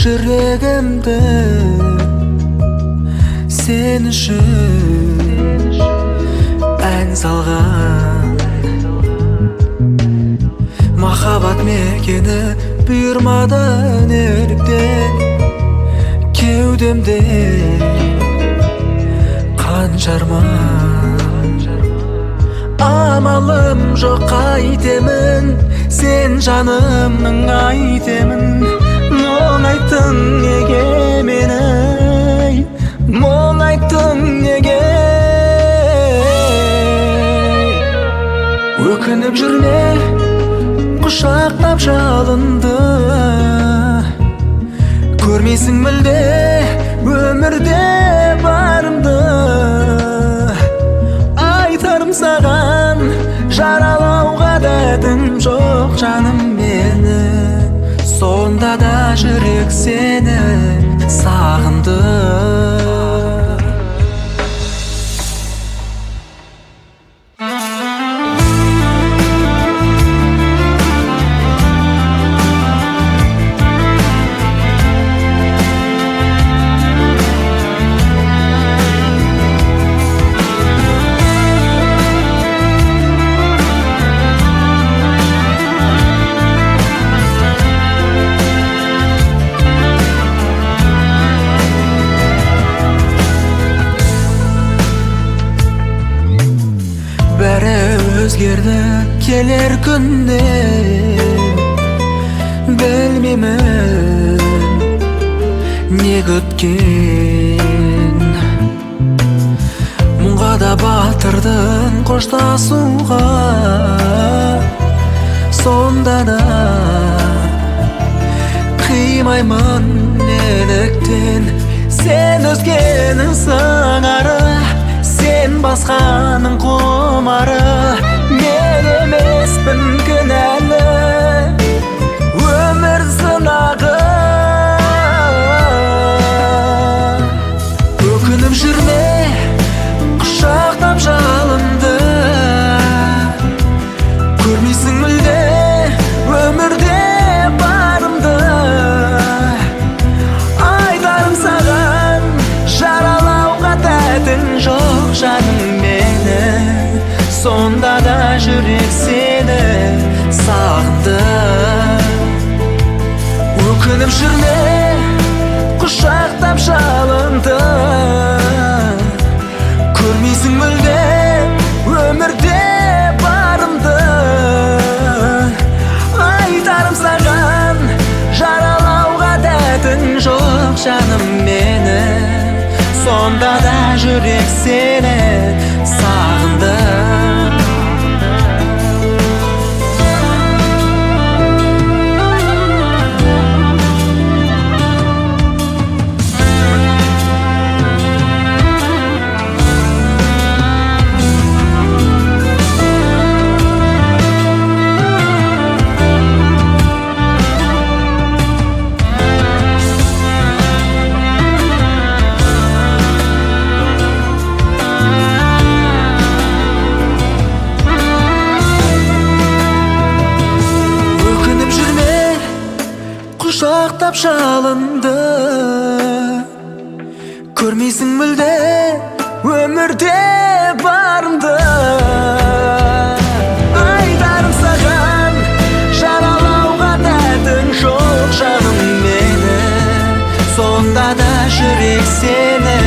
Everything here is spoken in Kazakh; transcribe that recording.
Жүрегімді сен үшін ән салған, махаббат мекені бұйырмады неліктен кеудемде қанжарман. Амалым жоқ қайтемін, сен жанымның айтемін. Мұң айттың неге мені, мұң айттың неге? Өкініп жүрме, құшақтап жалынды, көрмейсің мүлде өмірде барымды. Айтарым саған жаралауға дәтім жоқ жаным мені, сонда да жүрек сені сағынды. Бәрі өзгерді келер күннен, білмеймін не күткен. Мұңға да батырдың қоштасуға, сонда да қимаймын неліктен. Сен өзгенің сыңары, сен басқаның құмары, мен емеспін кінәлі, өмір сынағы. Өкініп жүрме, құшақтап жалынды, көрмейсің мүлде өмірде барымды. Айтарым саған жаралауға дәтің жоқ жаным мені, сонда да жүрек сені сағынды. Өкініп жүрме, құшақтап жалынды, көрмейсің мүлде өмірде барымды. Айтарым саған жаралауға дәтің жоқ жаным мені, сонда да жүрек сені сағынды. Құшақтап жалынды, көрмейсің мүлде өмірде барымды. Айтарым саған жаралауға дәтің жоқ жаным мені, сонда да жүрек сені